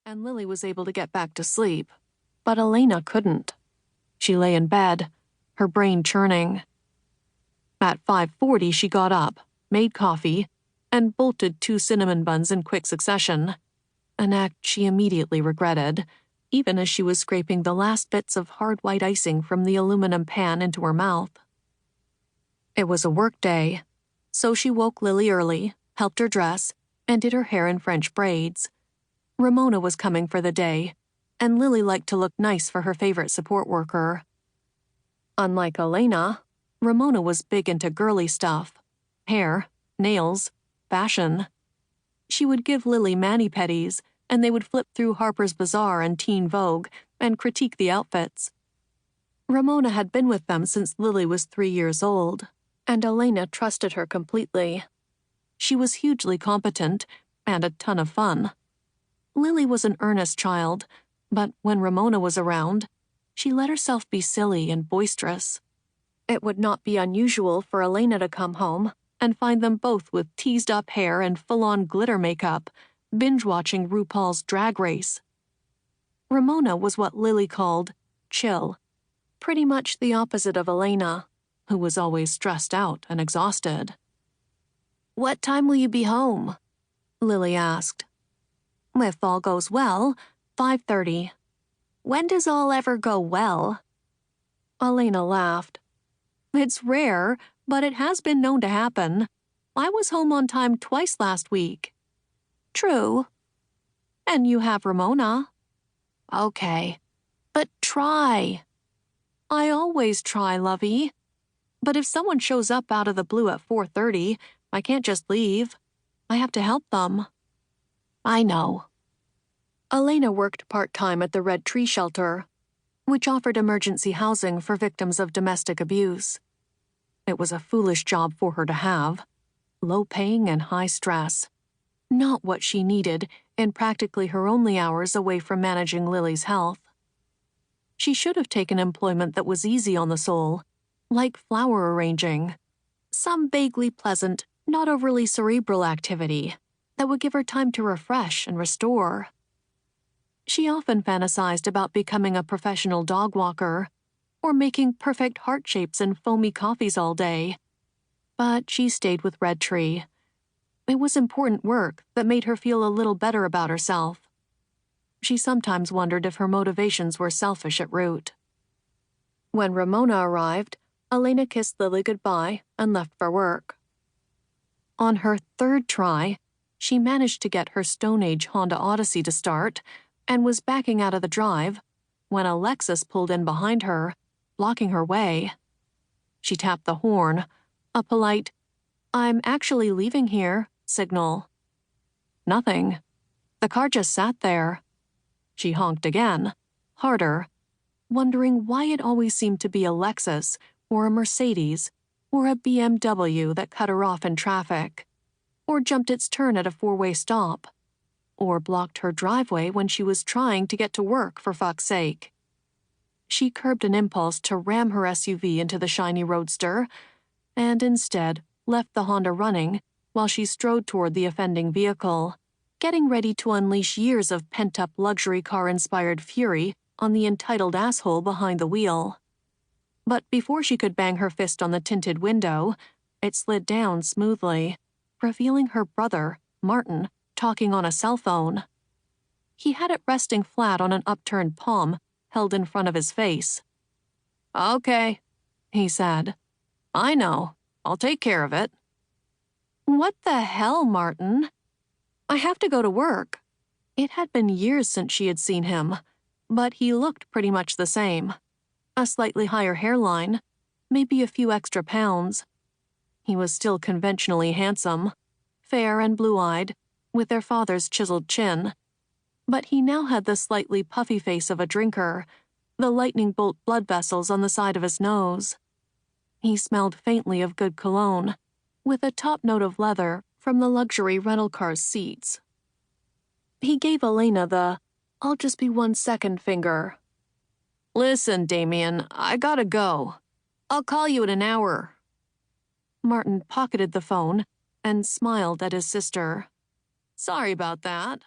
and Lily was able to get back to sleep, but Elena couldn't. She lay in bed, her brain churning. At 5:40, she got up, made coffee, and bolted 2 cinnamon buns in quick succession, an act she immediately regretted, even as she was scraping the last bits of hard white icing from the aluminum pan into her mouth. It was a work day, so she woke Lily early, helped her dress, and did her hair in French braids. Ramona was coming for the day, and Lily liked to look nice for her favorite support worker. Unlike Elena, Ramona was big into girly stuff: hair, nails, fashion. She would give Lily mani-pedis, and they would flip through Harper's Bazaar and Teen Vogue and critique the outfits. Ramona had been with them since Lily was 3 years old, and Elena trusted her completely. She was hugely competent and a ton of fun. Lily was an earnest child, but when Ramona was around, she let herself be silly and boisterous. It would not be unusual for Elena to come home and find them both with teased-up hair and full-on glitter makeup, binge-watching RuPaul's Drag Race. Ramona was what Lily called chill, pretty much the opposite of Elena, who was always stressed out and exhausted. "What time will you be home?" Lily asked. "If all goes well, 5:30. "When does all ever go well?" Elena laughed. "It's rare, but it has been known to happen. I was home on time twice last week." "True." "And you have Ramona." "Okay, but try." "I always try, lovey. But if someone shows up out of the blue at 4:30, I can't just leave. I have to help them." "I know." Elena worked part-time at the Red Tree Shelter, which offered emergency housing for victims of domestic abuse. It was a foolish job for her to have. Low-paying and high stress. Not what she needed in practically her only hours away from managing Lily's health. She should have taken employment that was easy on the soul, like flower arranging. Some vaguely pleasant, not overly cerebral activity that would give her time to refresh and restore. She often fantasized about becoming a professional dog walker or making perfect heart shapes and foamy coffees all day. But she stayed with Red Tree. It was important work that made her feel a little better about herself. She sometimes wondered if her motivations were selfish at root. When Ramona arrived, Elena kissed Lily goodbye and left for work. On her 3rd try, she managed to get her Stone Age Honda Odyssey to start and was backing out of the drive when a Lexus pulled in behind her, blocking her way. She tapped the horn, a polite, "I'm actually leaving here" signal. Nothing. The car just sat there. She honked again, harder, wondering why it always seemed to be a Lexus or a Mercedes or a BMW that cut her off in traffic, or jumped its turn at a 4-way stop, or blocked her driveway when she was trying to get to work, for fuck's sake. She curbed an impulse to ram her SUV into the shiny roadster, and instead left the Honda running while she strode toward the offending vehicle, getting ready to unleash years of pent-up luxury car-inspired fury on the entitled asshole behind the wheel. But before she could bang her fist on the tinted window, it slid down smoothly, revealing her brother, Martin, talking on a cell phone. He had it resting flat on an upturned palm held in front of his face. "Okay," he said. "I know. I'll take care of it." "What the hell, Martin? I have to go to work." It had been years since she had seen him, but he looked pretty much the same. A slightly higher hairline, maybe a few extra pounds. He was still conventionally handsome, fair and blue-eyed, with their father's chiseled chin. But he now had the slightly puffy face of a drinker, the lightning bolt blood vessels on the side of his nose. He smelled faintly of good cologne, with a top note of leather from the luxury rental car's seats. He gave Elena the, "I'll just be 1 second" finger. "Listen, Damien, I gotta go. I'll call you in an hour." Martin pocketed the phone and smiled at his sister. "Sorry about that."